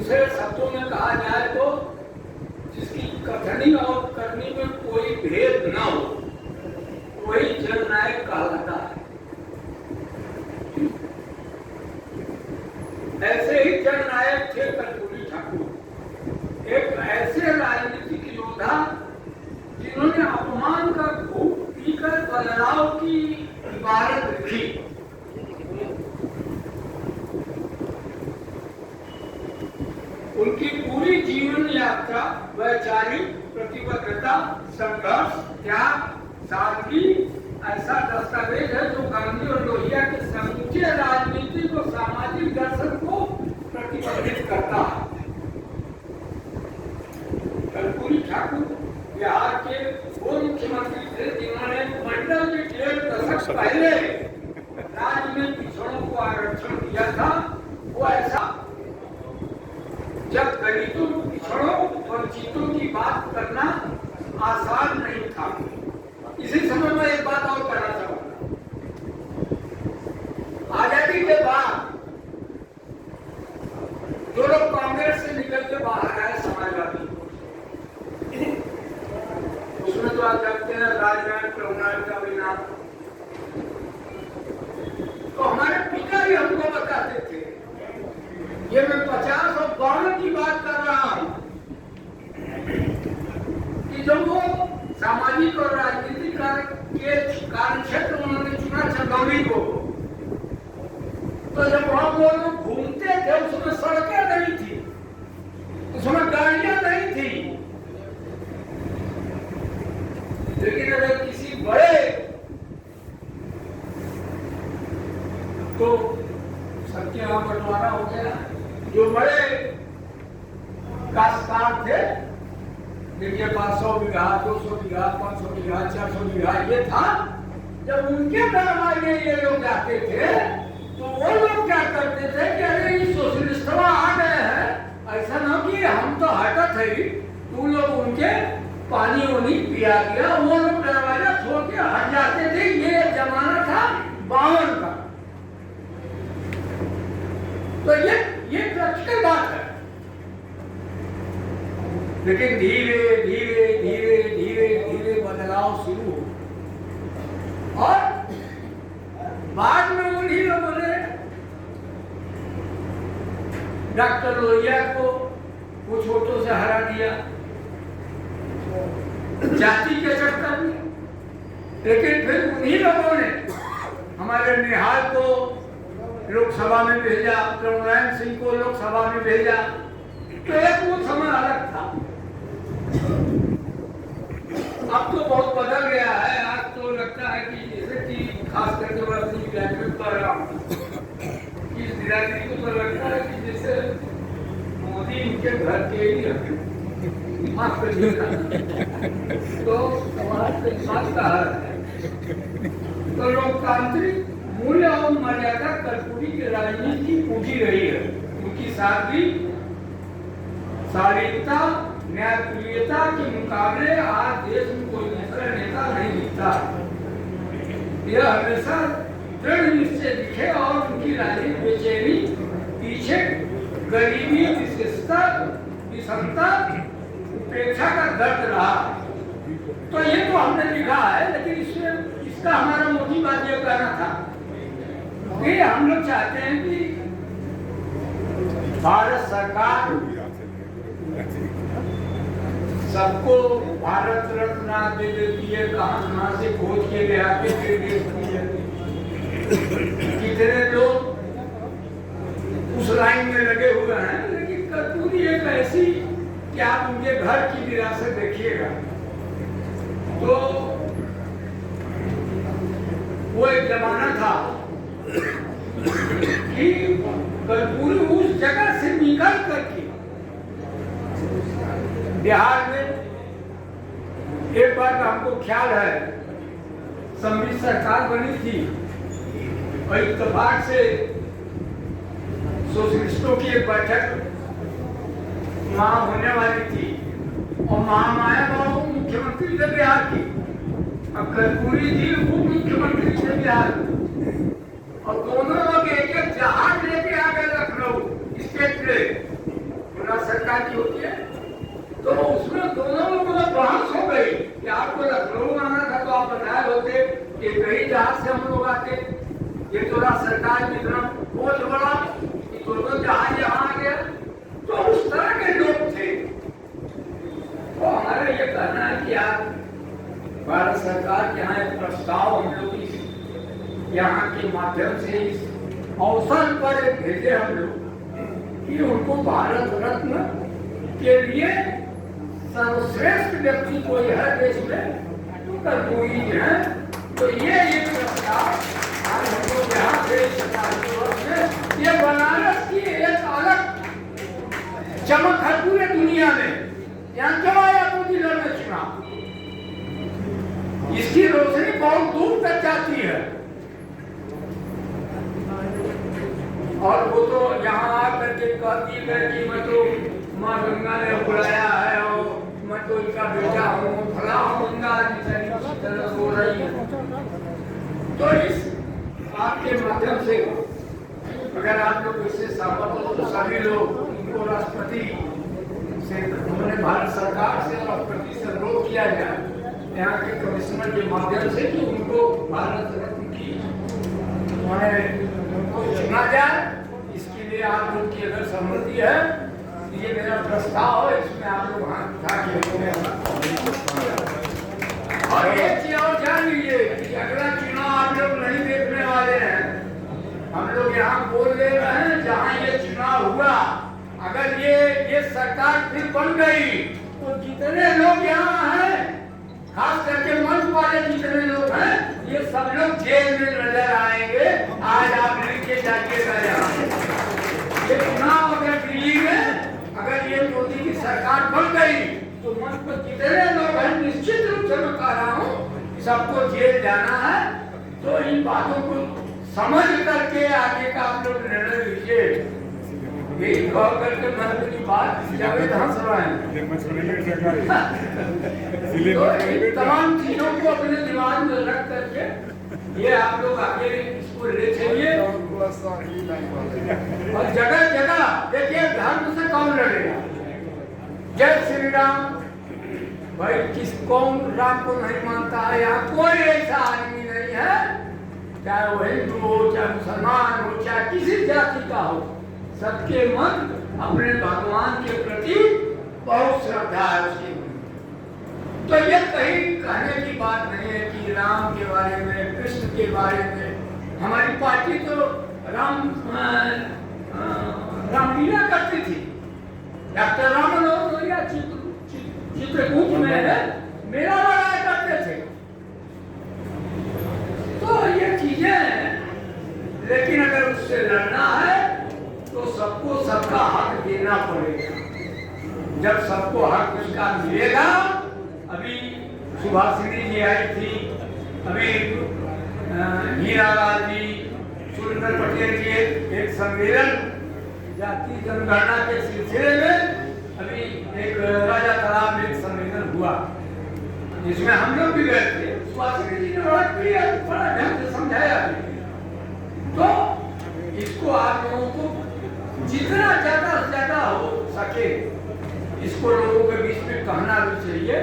दूसरे शब्दों में कहा जाए तो जिसकी कथनी और करनी में कोई भेद न हो, वही जननायक कहलाता है। ऐसे ही जननायक थे कर्पूरी ठाकुर, एक ऐसे राजनीतिक योद्धा जिन्होंने अपमान का घूंट पीकर बदलाव की इबारत लिखी। उनकी पूरी जीवन यात्रा वैचारिक प्रतिबद्धता, संघर्ष, त्याग, सादगी ऐसा दस्तावेज है जो गांधी और लोहिया के समूचे राजनीतिक और सामाजिक दर्शन को प्रतिबंधित करता है। कर्पूरी ठाकुर बिहार के वो मुख्यमंत्री थे जिन्होंने मंडल के 1.5 दशक पहले राज्य में पिछड़ों को आरक्षण दिया था। वो ऐसा जब दलितों, पिछड़ों, वंचितों की बात करना आसान नहीं था। इसी समय में एक बात और कहना चाहूंगा। आजादी के बाद जो लोग कांग्रेस से निकल के बाहर आए समाजवादी, उसमें तो आप जानते हैं राजनाथ प्रभुनाथ का भी नाम। तो हमारे पिता ही हमको बताते थे, ये मैं 50 और 52 की बात कर रहा हूं, कि जब वो सामाजिक और राजनीतिक के कार्य क्षेत्र उन्होंने चुना चंदौली को, तो जब वहां वो लोग घूमते थे उसमें सड़कें नहीं थी, उसमें गाड़ियां नहीं थी। लेकिन अगर किसी बड़े तो सबके यहां बंटवारा हो गया, जो बड़े काश्तकार थे जिनके पास 100 बीघा, 200 बीघा, 500 बीघा, 400 बीघा ये था, जब उनके दरबार में ये लोग जाते थे तो वो लोग क्या करते थे कि अरे ये सोशलिस्टवा आ गए हैं, ऐसा ना कि हम तो हटत है, तू लोग उनके पानी वानी पिया दिया, वो लोग दरवाजा छोड़ के हट जाते थे। ये जमाना था 52 का। तो ये प्रैक्टिकल बात है। लेकिन धीरे धीरे धीरे धीरे धीरे बदलाव शुरू हो और बाद में उन्हीं लोगों ने डॉक्टर लोहिया को कुछ वोटों से हरा दिया जाति के चक्कर में। लेकिन फिर उन्हीं लोगों ने हमारे निहाल को लोकसभा में भेजा, प्रभुनारायण सिंह को लोकसभा में भेजा। तो एक वो समय अलग था। अब तो बहुत बदल गया है। आज तो लगता है कि जैसे कि खास करके मैं अपनी ग्रेजुएट कर रहा हूँ, इस बिरादरी को तो लगता है कि जैसे मोदी इनके घर के ही है। माफ करिएगा, तो समाज के साथ का है। तो लोकतांत्रिक मूल्य और मर्यादा कर्पूरी की राजनीति की पूंजी रही है। उनकी सादगी, शालीनता, न्यायप्रियता के मुकाबले आज देश में कोई दूसरा नेता नहीं दिखता। यह हमेशा दृढ़ निश्चय दिखे और उनकी राजनीतिक बेचैनी पीछे गरीबी, विशेषता, विषमता, उपेक्षा का दर्द रहा। तो ये तो हमने लिखा है, लेकिन इसमें इसका हमारा मोटी बात यह कहना था कि हम लोग चाहते हैं कि भारत सरकार सबको भारत रत्न दे देती है, कहां से खोज के ले आके दे देती है। कितने लोग उस लाइन में लगे हुए हैं, लेकिन कर्पूरी एक ऐसी कि आप उनके घर की विरासत देखिएगा तो वो एक जमाना था कि कर्पूरी उस जगह से निकल करके बिहार में एक बार हमको ख्याल है सम्मिलित सरकार बनी थी और इत्तेफाक से सोशलिस्टों की एक बैठक वहां होने वाली थी और महामाया बाबू मुख्यमंत्री थे बिहार की और कर्पूरी जी उप मुख्यमंत्री थे बिहार और दोनों लोग एक एक जहाज लेके आ गए लखनऊ स्टेट पे। नहीं होती है। तो उसमें दोनों लोगों में बहस हो गई कि आपको लखनऊ आना था तो आप बताए होते कि कई जहाज से हम लोग आते, ये थोड़ा सरकार की तरफ बोझ बढ़ा कि दोनों जहाज यहाँ आ गया। तो उस तरह के लोग थे। तो हमारा ये कहना है कि आप भारत सरकार के यहाँ एक प्रस्ताव हम लोग यहाँ के माध्यम से इस अवसर पर भेजे हम लोग कि उनको भारत रत्न के लिए सर्वश्रेष्ठ व्यक्ति कोई है देश में तो कर्पूरी है। तो ये एक प्रस्ताव आज हम लोग यहाँ से ये बनारस की एक अलग चमक है पूरे दुनिया में। यहाँ क्यों आया मोदी लड़ने चुनाव, इसकी रोशनी बहुत दूर तक जाती है। और वो तो यहाँ आकर के कहती है कि मैं तो माँ गंगा ने बुलाया है और मैं तो इनका बेटा हूँ, फला होऊंगा, हो रही है। तो इस आपके माध्यम से अगर आप लोग इससे सहमत हो तो सभी लोग उनको राष्ट्रपति से, उन्होंने भारत सरकार से राष्ट्रपति से अनुरोध किया जाए यहाँ के कमिश्नर के माध्यम से कि उनको भारत रत्न की उनको चुना जाए। इसके लिए आप लोग की अगर सहमति है, ये मेरा प्रस्ताव है, इसमें आप लोग हाथ उठा के और एक चीज और जान लीजिए कि अगला चुनाव आप लोग नहीं देखने वाले हैं। हम लोग यहाँ बोल ले रहे हैं जहाँ ये चुनाव हुआ, अगर ये सरकार फिर बन गई तो जितने लोग यहाँ हैं, खास करके मंच वाले जितने लोग हैं, ये सब लोग जेल में नजर आएंगे। आज आप लिख जाइएगा यहाँ ये चुनाव अगर दिल्ली में अगर ये मोदी की सरकार बन गई तो मंच पर जितने लोग हैं, निश्चित रूप से मैं कह रहा हूँ सबको जेल जाना है। तो इन बातों को समझ करके आगे का आप लोग निर्णय लीजिए। यही कह करके महत्व की बात जावेद हंस रहे हैं। तो इन तमाम चीजों को अपने दिमाग में रख करके ये आप लोग आगे इसको ले चलिए। और जगह जगह देखिए धर्म से कौन लड़ेगा। जय श्री राम, भाई किस कौन राम को नहीं मानता है? यहाँ कोई ऐसा आदमी नहीं है, चाहे वो हिंदू हो, चाहे मुसलमान हो, चाहे किसी जाति का हो, सबके मन अपने भगवान के प्रति बहुत श्रद्धा है उसके। तो ये कहीं कहने की बात नहीं है कि राम के बारे में, कृष्ण के बारे में। हमारी पार्टी तो रामलीला करती थी। डॉक्टर राम मनोहर चित्रकूट में मेला लगाया करते थे। तो ये चीजें हैं, लेकिन अगर उससे लड़ना है तो सबको सबका हक देना पड़ेगा। जब सबको हक उसका मिलेगा, अभी सुभाषिनी जी आई थी, अभी हीरालाल जी, सुरेंद्र पटेल जी एक सम्मेलन जाति जनगणना के सिलसिले में अभी एक राजा तालाब में एक सम्मेलन हुआ जिसमें हम लोग भी गए थे। सुभाषिनी जी ने बड़ा ढंग से समझाया। तो इसको आप लोगों को जितना ज्यादा से ज्यादा हो सके इसको लोगों के बीच में कहना भी चाहिए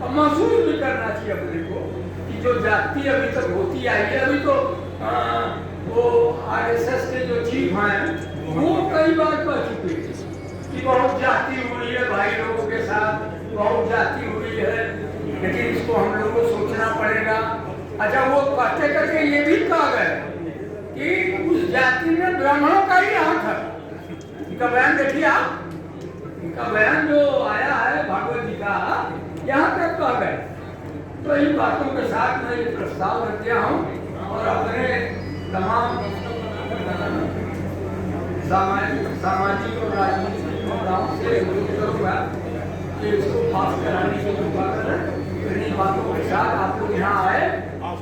और महसूस भी करना चाहिए अपने को कि जो जाति अभी तक होती आई है। अभी तो वो आरएसएस के जो चीफ हैं वो कई बार कह चुके कि बहुत जाति हुई है भाई लोगों के साथ, बहुत जाति हुई है, लेकिन इसको हम लोगों को सोचना पड़ेगा। अच्छा, वो कहते करके ये भी कहा गया कि उस जाति में ब्राह्मणों का ही हाथ है। इनका बयान देखिए आप, इनका बयान जो आया है भागवत जी का, यहाँ तक कह गए। तो इन बातों के साथ मैं ये प्रस्ताव रख दिया हूँ और अपने तमाम सामाजिक और राजनीतिक मुद्दाओं से अनुरोध करूँगा कि इसको पास कराने की कृपा करें। इन बातों के साथ आप लोग यहाँ आए, आप